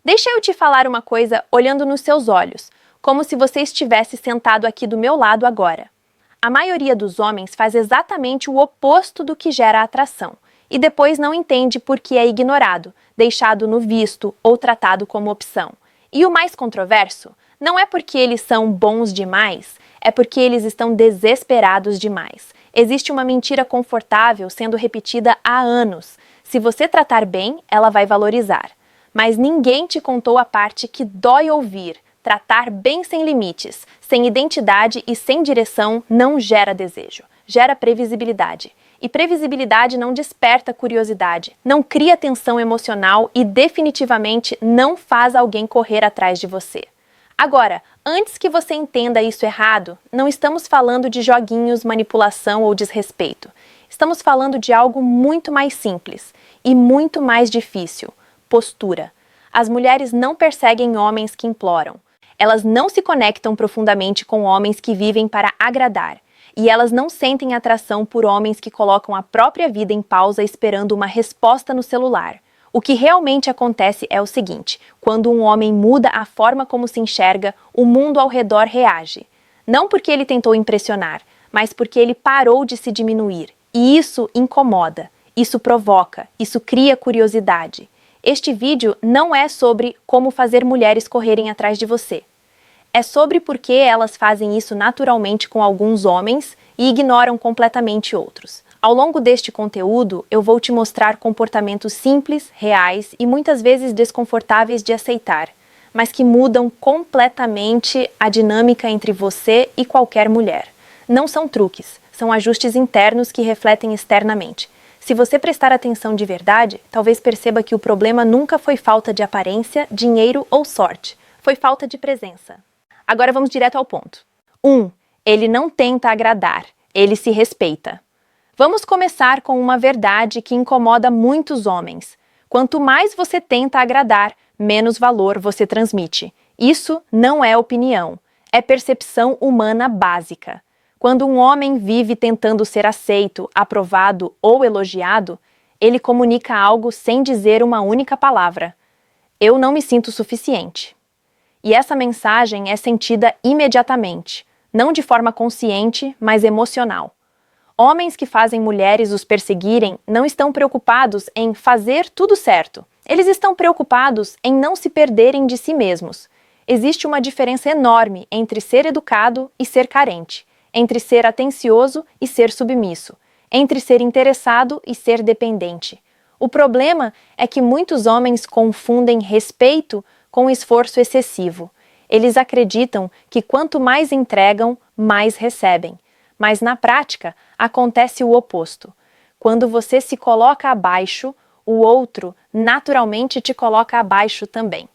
Deixa eu te falar uma coisa olhando nos seus olhos, como se você estivesse sentado aqui do meu lado agora. A maioria dos homens faz exatamente o oposto do que gera atração, e depois não entende por que é ignorado, deixado no visto ou tratado como opção. E o mais controverso, não é porque eles são bons demais, é porque eles estão desesperados demais. Existe uma mentira confortável sendo repetida há anos. Se você tratar bem, ela vai valorizar. Mas ninguém te contou a parte que dói ouvir. Tratar bem sem limites, sem identidade e sem direção não gera desejo, gera previsibilidade. E previsibilidade não desperta curiosidade, não cria tensão emocional e definitivamente não faz alguém correr atrás de você. Agora, antes que você entenda isso errado, não estamos falando de joguinhos, manipulação ou desrespeito. Estamos falando de algo muito mais simples e muito mais difícil: postura. As mulheres não perseguem homens que imploram. Elas não se conectam profundamente com homens que vivem para agradar. E elas não sentem atração por homens que colocam a própria vida em pausa esperando uma resposta no celular. O que realmente acontece é o seguinte: quando um homem muda a forma como se enxerga, o mundo ao redor reage. Não porque ele tentou impressionar, mas porque ele parou de se diminuir. E isso incomoda, isso provoca, isso cria curiosidade. Este vídeo não é sobre como fazer mulheres correrem atrás de você. É sobre por que elas fazem isso naturalmente com alguns homens e ignoram completamente outros. Ao longo deste conteúdo, eu vou te mostrar comportamentos simples, reais e muitas vezes desconfortáveis de aceitar, mas que mudam completamente a dinâmica entre você e qualquer mulher. Não são truques, são ajustes internos que refletem externamente. Se você prestar atenção de verdade, talvez perceba que o problema nunca foi falta de aparência, dinheiro ou sorte. Foi falta de presença. Agora vamos direto ao ponto. 1. Ele não tenta agradar, ele se respeita. Vamos começar com uma verdade que incomoda muitos homens. Quanto mais você tenta agradar, menos valor você transmite. Isso não é opinião, é percepção humana básica. Quando um homem vive tentando ser aceito, aprovado ou elogiado, ele comunica algo sem dizer uma única palavra: eu não me sinto suficiente. E essa mensagem é sentida imediatamente, não de forma consciente, mas emocional. Homens que fazem mulheres os perseguirem não estão preocupados em fazer tudo certo. Eles estão preocupados em não se perderem de si mesmos. Existe uma diferença enorme entre ser educado e ser carente, entre ser atencioso e ser submisso, entre ser interessado e ser dependente. O problema é que muitos homens confundem respeito com esforço excessivo. Eles acreditam que quanto mais entregam, mais recebem. Mas na prática, acontece o oposto. Quando você se coloca abaixo, o outro naturalmente te coloca abaixo também.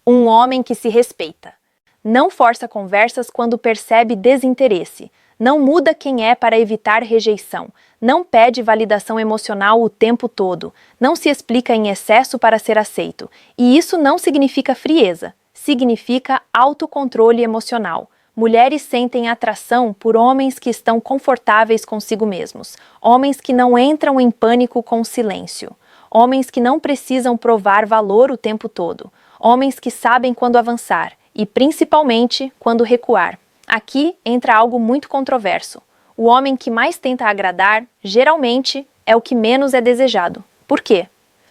Um homem que se respeita. Não força conversas quando percebe desinteresse. Não muda quem é para evitar rejeição. Não pede validação emocional o tempo todo. Não se explica em excesso para ser aceito. E isso não significa frieza. Significa autocontrole emocional. Mulheres sentem atração por homens que estão confortáveis consigo mesmos. Homens que não entram em pânico com o silêncio. Homens que não precisam provar valor o tempo todo. Homens que sabem quando avançar e, principalmente, quando recuar. Aqui entra algo muito controverso. O homem que mais tenta agradar, geralmente, é o que menos é desejado. Por quê?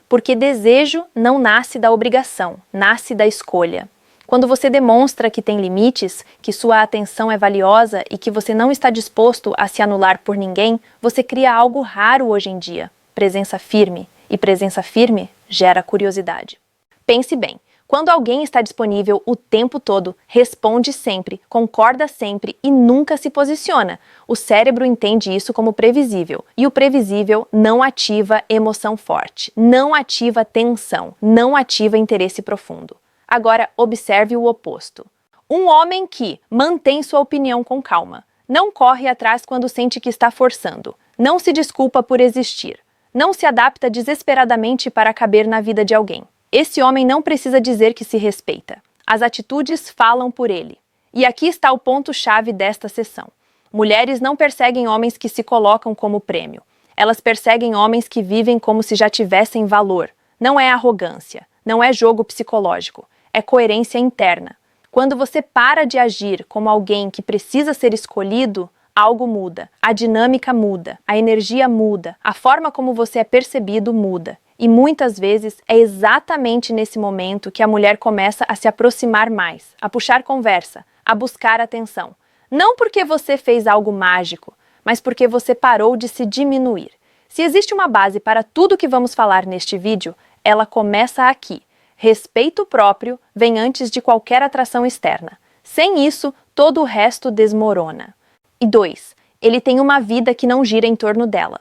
Porque desejo não nasce da obrigação, nasce da escolha. Quando você demonstra que tem limites, que sua atenção é valiosa e que você não está disposto a se anular por ninguém, você cria algo raro hoje em dia: presença firme. E presença firme gera curiosidade. Pense bem. Quando alguém está disponível o tempo todo, responde sempre, concorda sempre e nunca se posiciona, o cérebro entende isso como previsível. E o previsível não ativa emoção forte, não ativa tensão, não ativa interesse profundo. Agora, observe o oposto. Um homem que mantém sua opinião com calma, não corre atrás quando sente que está forçando, não se desculpa por existir, não se adapta desesperadamente para caber na vida de alguém. Esse homem não precisa dizer que se respeita. As atitudes falam por ele. E aqui está o ponto-chave desta sessão. Mulheres não perseguem homens que se colocam como prêmio. Elas perseguem homens que vivem como se já tivessem valor. Não é arrogância, Não é jogo psicológico, é coerência interna. Quando você para de agir como alguém que precisa ser escolhido, algo muda, a dinâmica muda, a energia muda, a forma como você é percebido muda. E muitas vezes é exatamente nesse momento que a mulher começa a se aproximar mais, a puxar conversa, a buscar atenção. Não porque você fez algo mágico, mas porque você parou de se diminuir. Se existe uma base para tudo que vamos falar neste vídeo, ela começa aqui. Respeito próprio vem antes de qualquer atração externa. Sem isso, todo o resto desmorona. E 2. Ele tem uma vida que não gira em torno dela.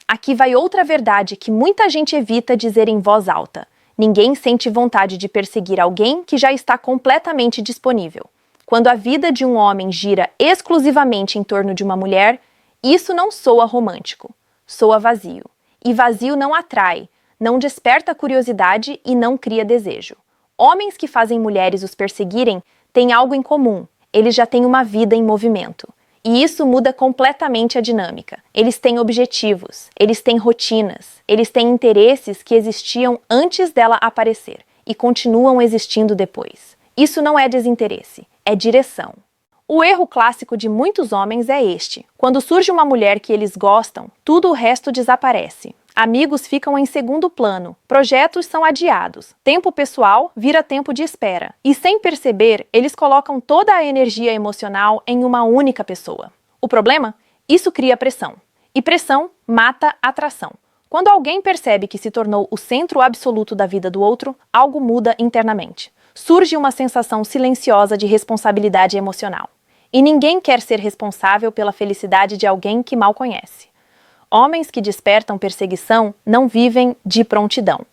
Aqui vai outra verdade que muita gente evita dizer em voz alta. Ninguém sente vontade de perseguir alguém que já está completamente disponível. Quando a vida de um homem gira exclusivamente em torno de uma mulher, isso não soa romântico, soa vazio. E vazio não atrai, não desperta curiosidade e não cria desejo. Homens que fazem mulheres os perseguirem têm algo em comum, eles já têm uma vida em movimento. E isso muda completamente a dinâmica. Eles têm objetivos, eles têm rotinas, eles têm interesses que existiam antes dela aparecer e continuam existindo depois. Isso não é desinteresse, é direção. O erro clássico de muitos homens é este. Quando surge uma mulher que eles gostam, tudo o resto desaparece. Amigos ficam em segundo plano, projetos são adiados, tempo pessoal vira tempo de espera. E sem perceber, eles colocam toda a energia emocional em uma única pessoa. O problema? Isso cria pressão. E pressão mata atração. Quando alguém percebe que se tornou o centro absoluto da vida do outro, algo muda internamente. Surge uma sensação silenciosa de responsabilidade emocional. E ninguém quer ser responsável pela felicidade de alguém que mal conhece. Homens que despertam perseguição não vivem de prontidão.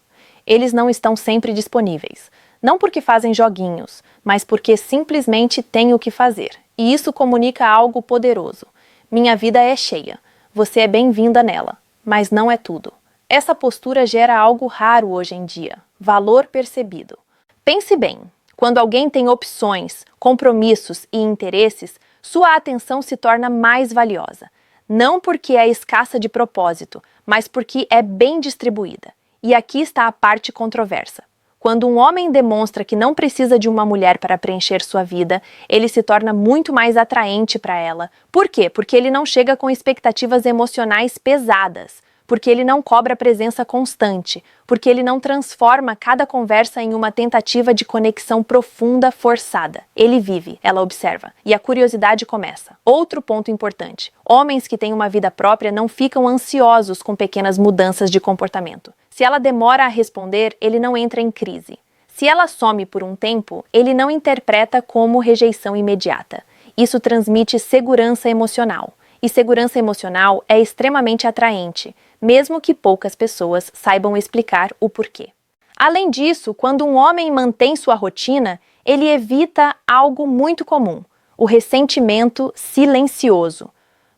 Eles não estão sempre disponíveis. Não porque fazem joguinhos, mas porque simplesmente têm o que fazer. E isso comunica algo poderoso. Minha vida é cheia. Você é bem-vinda nela. Mas não é tudo. Essa postura gera algo raro hoje em dia. Valor percebido. Pense bem, quando alguém tem opções, compromissos e interesses, sua atenção se torna mais valiosa. Não porque é escassa de propósito, mas porque é bem distribuída. E aqui está a parte controversa. Quando um homem demonstra que não precisa de uma mulher para preencher sua vida, ele se torna muito mais atraente para ela. Por quê? Porque ele não chega com expectativas emocionais pesadas. Porque ele não cobra presença constante, porque ele não transforma cada conversa em uma tentativa de conexão profunda forçada. Ele vive, ela observa, e a curiosidade começa. Outro ponto importante: homens que têm uma vida própria não ficam ansiosos com pequenas mudanças de comportamento. Se ela demora a responder, ele não entra em crise. Se ela some por um tempo, ele não interpreta como rejeição imediata. Isso transmite segurança emocional. E segurança emocional é extremamente atraente, mesmo que poucas pessoas saibam explicar o porquê. Além disso, quando um homem mantém sua rotina, ele evita algo muito comum: o ressentimento silencioso.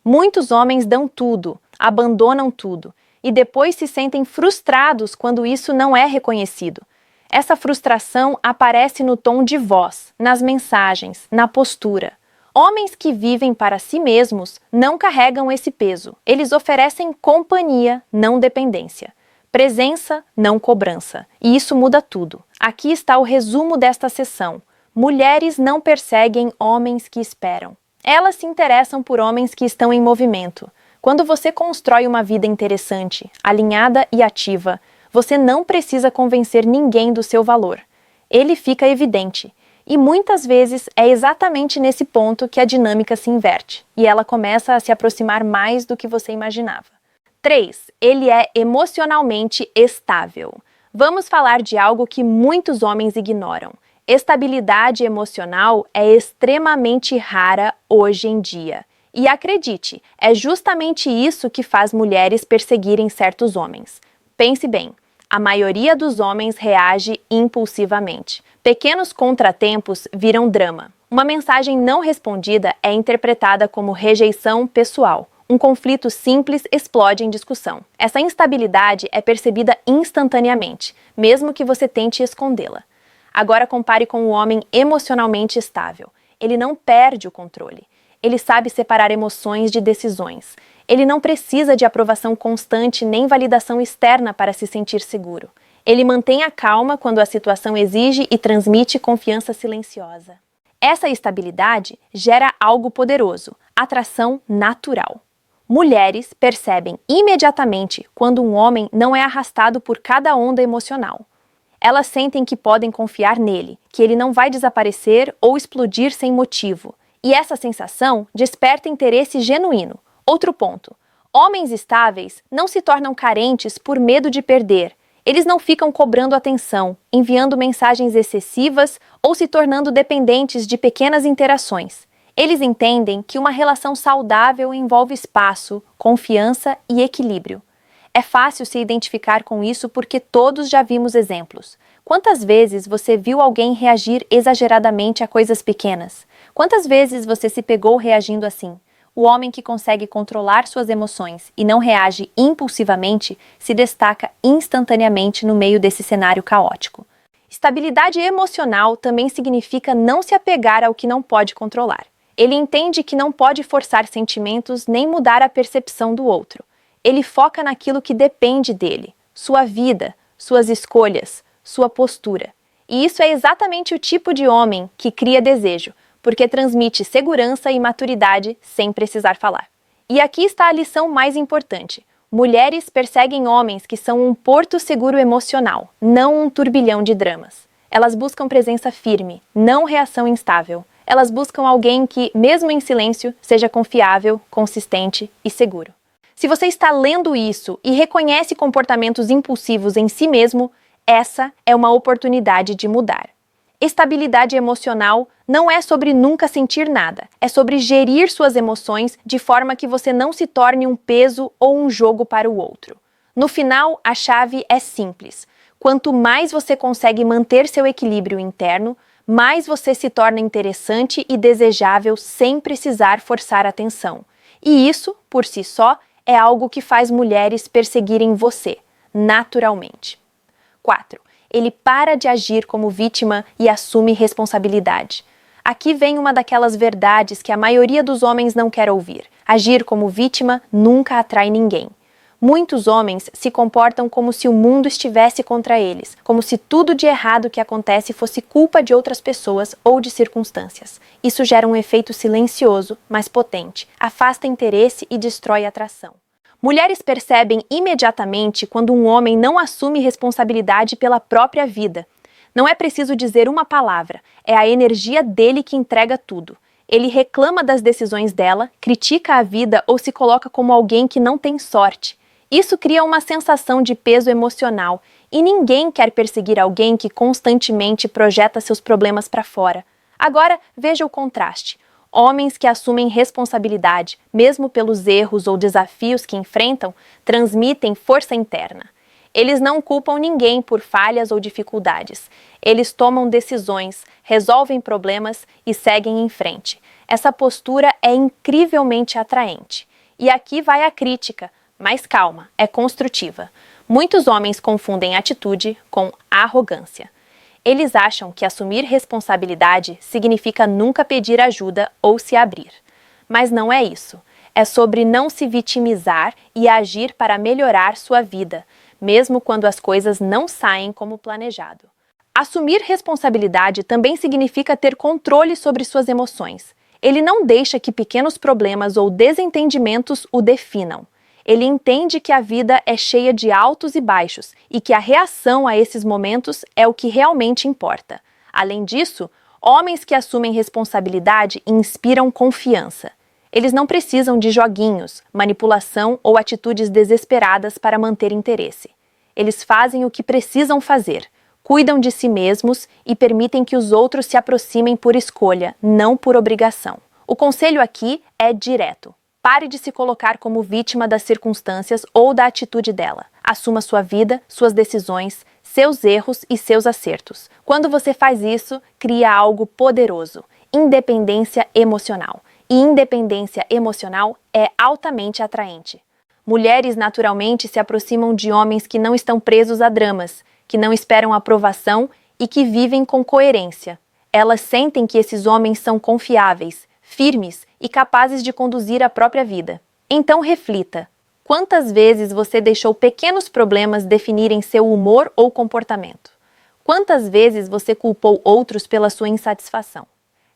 Muitos homens dão tudo, abandonam tudo, e depois se sentem frustrados quando isso não é reconhecido. Essa frustração aparece no tom de voz, nas mensagens, na postura. Homens que vivem para si mesmos não carregam esse peso. Eles oferecem companhia, não dependência. Presença, não cobrança. E isso muda tudo. Aqui está o resumo desta sessão. Mulheres não perseguem homens que esperam. Elas se interessam por homens que estão em movimento. Quando você constrói uma vida interessante, alinhada e ativa, você não precisa convencer ninguém do seu valor. Ele fica evidente. E muitas vezes é exatamente nesse ponto que a dinâmica se inverte, e ela começa a se aproximar mais do que você imaginava. 3. Ele é emocionalmente estável. Vamos falar de algo que muitos homens ignoram. Estabilidade emocional é extremamente rara hoje em dia. E acredite, é justamente isso que faz mulheres perseguirem certos homens. Pense bem. A maioria dos homens reage impulsivamente. Pequenos contratempos viram drama. Uma mensagem não respondida é interpretada como rejeição pessoal. Um conflito simples explode em discussão. Essa instabilidade é percebida instantaneamente, mesmo que você tente escondê-la. Agora compare com o homem emocionalmente estável. Ele não perde o controle. Ele sabe separar emoções de decisões. Ele não precisa de aprovação constante nem validação externa para se sentir seguro. Ele mantém a calma quando a situação exige e transmite confiança silenciosa. Essa estabilidade gera algo poderoso, atração natural. Mulheres percebem imediatamente quando um homem não é arrastado por cada onda emocional. Elas sentem que podem confiar nele, que ele não vai desaparecer ou explodir sem motivo. E essa sensação desperta interesse genuíno. Outro ponto: homens estáveis não se tornam carentes por medo de perder. Eles não ficam cobrando atenção, enviando mensagens excessivas ou se tornando dependentes de pequenas interações. Eles entendem que uma relação saudável envolve espaço, confiança e equilíbrio. É fácil se identificar com isso porque todos já vimos exemplos. Quantas vezes você viu alguém reagir exageradamente a coisas pequenas? Quantas vezes você se pegou reagindo assim? O homem que consegue controlar suas emoções e não reage impulsivamente se destaca instantaneamente no meio desse cenário caótico. Estabilidade emocional também significa não se apegar ao que não pode controlar. Ele entende que não pode forçar sentimentos nem mudar a percepção do outro. Ele foca naquilo que depende dele, sua vida, suas escolhas, sua postura. E isso é exatamente o tipo de homem que cria desejo, porque transmite segurança e maturidade sem precisar falar. E aqui está a lição mais importante. Mulheres perseguem homens que são um porto seguro emocional, não um turbilhão de dramas. Elas buscam presença firme, não reação instável. Elas buscam alguém que, mesmo em silêncio, seja confiável, consistente e seguro. Se você está lendo isso e reconhece comportamentos impulsivos em si mesmo, essa é uma oportunidade de mudar. Estabilidade emocional não é sobre nunca sentir nada, é sobre gerir suas emoções de forma que você não se torne um peso ou um jogo para o outro. No final, a chave é simples. Quanto mais você consegue manter seu equilíbrio interno, mais você se torna interessante e desejável sem precisar forçar atenção. E isso, por si só, é algo que faz mulheres perseguirem você, naturalmente. 4. Ele para de agir como vítima e assume responsabilidade. Aqui vem uma daquelas verdades que a maioria dos homens não quer ouvir. Agir como vítima nunca atrai ninguém. Muitos homens se comportam como se o mundo estivesse contra eles, como se tudo de errado que acontece fosse culpa de outras pessoas ou de circunstâncias. Isso gera um efeito silencioso, mas potente, afasta interesse e destrói atração. Mulheres percebem imediatamente quando um homem não assume responsabilidade pela própria vida. Não é preciso dizer uma palavra, é a energia dele que entrega tudo. Ele reclama das decisões dela, critica a vida ou se coloca como alguém que não tem sorte. Isso cria uma sensação de peso emocional e ninguém quer perseguir alguém que constantemente projeta seus problemas para fora. Agora, veja o contraste. Homens que assumem responsabilidade, mesmo pelos erros ou desafios que enfrentam, transmitem força interna. Eles não culpam ninguém por falhas ou dificuldades. Eles tomam decisões, resolvem problemas e seguem em frente. Essa postura é incrivelmente atraente. E aqui vai a crítica, mas calma, é construtiva. Muitos homens confundem atitude com arrogância. Eles acham que assumir responsabilidade significa nunca pedir ajuda ou se abrir. Mas não é isso. É sobre não se vitimizar e agir para melhorar sua vida, mesmo quando as coisas não saem como planejado. Assumir responsabilidade também significa ter controle sobre suas emoções. Ele não deixa que pequenos problemas ou desentendimentos o definam. Ele entende que a vida é cheia de altos e baixos e que a reação a esses momentos é o que realmente importa. Além disso, homens que assumem responsabilidade inspiram confiança. Eles não precisam de joguinhos, manipulação ou atitudes desesperadas para manter interesse. Eles fazem o que precisam fazer, cuidam de si mesmos e permitem que os outros se aproximem por escolha, não por obrigação. O conselho aqui é direto. Pare de se colocar como vítima das circunstâncias ou da atitude dela. Assuma sua vida, suas decisões, seus erros e seus acertos. Quando você faz isso, cria algo poderoso: independência emocional. E independência emocional é altamente atraente. Mulheres naturalmente se aproximam de homens que não estão presos a dramas, que não esperam aprovação e que vivem com coerência. Elas sentem que esses homens são confiáveis, firmes e capazes de conduzir a própria vida. Então reflita: Quantas vezes você deixou pequenos problemas definirem seu humor ou comportamento? Quantas vezes você culpou outros pela sua insatisfação?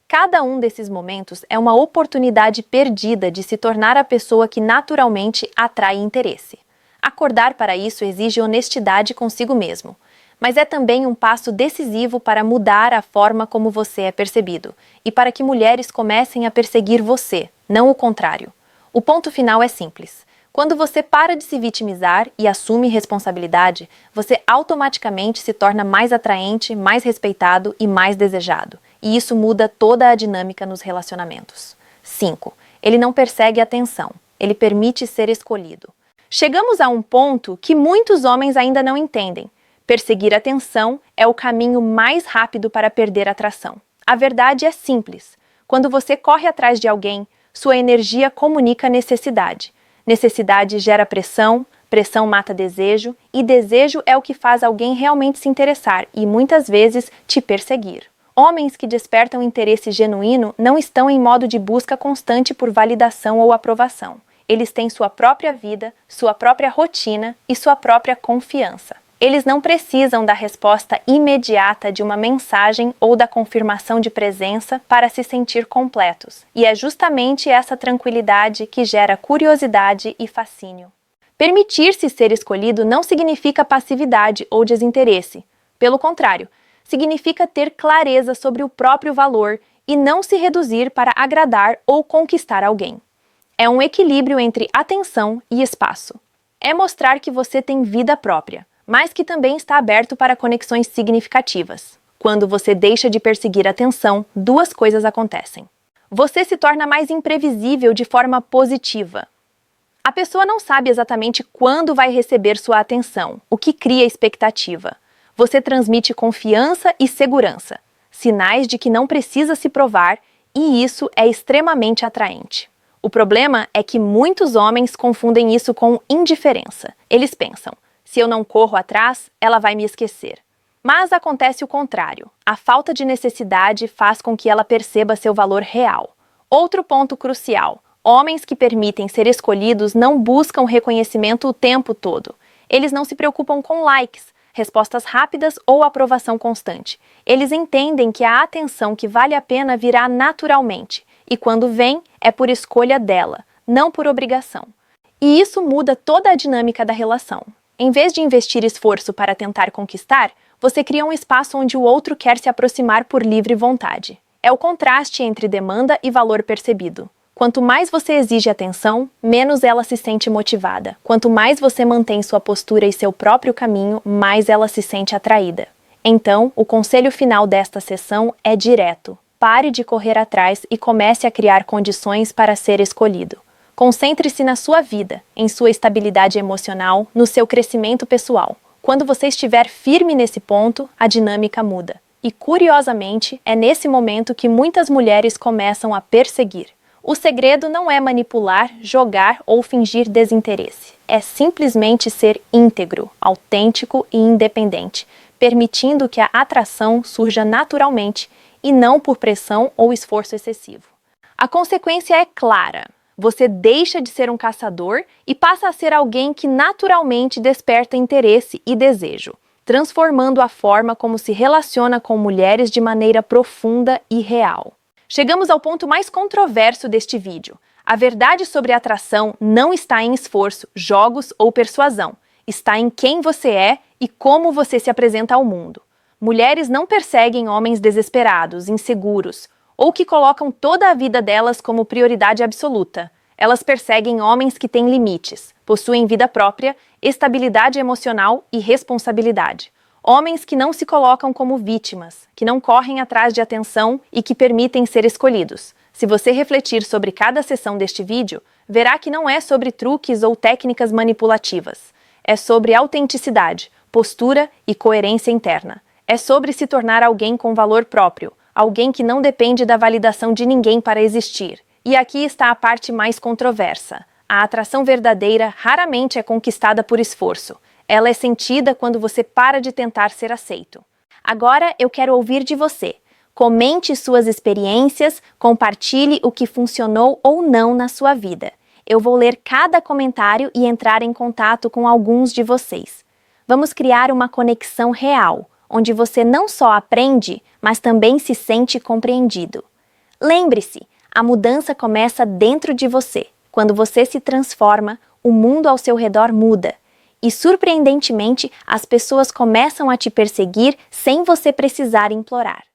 Cada um desses momentos é uma oportunidade perdida de se tornar a pessoa que naturalmente atrai interesse. Acordar para isso exige honestidade consigo mesmo, mas é também um passo decisivo para mudar a forma como você é percebido e para que mulheres comecem a perseguir você, não o contrário. O ponto final é simples. Quando você para de se vitimizar e assume responsabilidade, você automaticamente se torna mais atraente, mais respeitado e mais desejado. E isso muda toda a dinâmica nos relacionamentos. 5. Ele não persegue atenção. Ele permite ser escolhido. Chegamos a um ponto que muitos homens ainda não entendem. Perseguir atenção é o caminho mais rápido para perder atração. A verdade é simples. Quando você corre atrás de alguém, sua energia comunica necessidade. Necessidade gera pressão, pressão mata desejo, e desejo é o que faz alguém realmente se interessar e, muitas vezes, te perseguir. Homens que despertam interesse genuíno não estão em modo de busca constante por validação ou aprovação. Eles têm sua própria vida, sua própria rotina e sua própria confiança. Eles não precisam da resposta imediata de uma mensagem ou da confirmação de presença para se sentir completos. E é justamente essa tranquilidade que gera curiosidade e fascínio. Permitir-se ser escolhido não significa passividade ou desinteresse. Pelo contrário, significa ter clareza sobre o próprio valor e não se reduzir para agradar ou conquistar alguém. É um equilíbrio entre atenção e espaço. É mostrar que você tem vida própria, mas que também está aberto para conexões significativas. Quando você deixa de perseguir atenção, duas coisas acontecem. Você se torna mais imprevisível de forma positiva. A pessoa não sabe exatamente quando vai receber sua atenção, o que cria expectativa. Você transmite confiança e segurança, sinais de que não precisa se provar, e isso é extremamente atraente. O problema é que muitos homens confundem isso com indiferença. Eles pensam: se eu não corro atrás, ela vai me esquecer. Mas acontece o contrário. A falta de necessidade faz com que ela perceba seu valor real. Outro ponto crucial: homens que permitem ser escolhidos não buscam reconhecimento o tempo todo. Eles não se preocupam com likes, respostas rápidas ou aprovação constante. Eles entendem que a atenção que vale a pena virá naturalmente, e quando vem, é por escolha dela, não por obrigação. E isso muda toda a dinâmica da relação. Em vez de investir esforço para tentar conquistar, você cria um espaço onde o outro quer se aproximar por livre vontade. É o contraste entre demanda e valor percebido. Quanto mais você exige atenção, menos ela se sente motivada. Quanto mais você mantém sua postura e seu próprio caminho, mais ela se sente atraída. Então, o conselho final desta sessão é direto. Pare de correr atrás e comece a criar condições para ser escolhido. Concentre-se na sua vida, em sua estabilidade emocional, no seu crescimento pessoal. Quando você estiver firme nesse ponto, a dinâmica muda. E, curiosamente, é nesse momento que muitas mulheres começam a perseguir. O segredo não é manipular, jogar ou fingir desinteresse. É simplesmente ser íntegro, autêntico e independente, permitindo que a atração surja naturalmente e não por pressão ou esforço excessivo. A consequência é clara. Você deixa de ser um caçador e passa a ser alguém que naturalmente desperta interesse e desejo, transformando a forma como se relaciona com mulheres de maneira profunda e real. Chegamos ao ponto mais controverso deste vídeo. A verdade sobre a atração não está em esforço, jogos ou persuasão. Está em quem você é e como você se apresenta ao mundo. Mulheres não perseguem homens desesperados, inseguros, ou que colocam toda a vida delas como prioridade absoluta. Elas perseguem homens que têm limites, possuem vida própria, estabilidade emocional e responsabilidade. Homens que não se colocam como vítimas, que não correm atrás de atenção e que permitem ser escolhidos. Se você refletir sobre cada seção deste vídeo, verá que não é sobre truques ou técnicas manipulativas. É sobre autenticidade, postura e coerência interna. É sobre se tornar alguém com valor próprio, alguém que não depende da validação de ninguém para existir. E aqui está a parte mais controversa. A atração verdadeira raramente é conquistada por esforço. Ela é sentida quando você para de tentar ser aceito. Agora eu quero ouvir de você. Comente suas experiências, compartilhe o que funcionou ou não na sua vida. Eu vou ler cada comentário e entrar em contato com alguns de vocês. Vamos criar uma conexão real, onde você não só aprende, mas também se sente compreendido. Lembre-se, a mudança começa dentro de você. Quando você se transforma, o mundo ao seu redor muda. E, surpreendentemente, as pessoas começam a te perseguir sem você precisar implorar.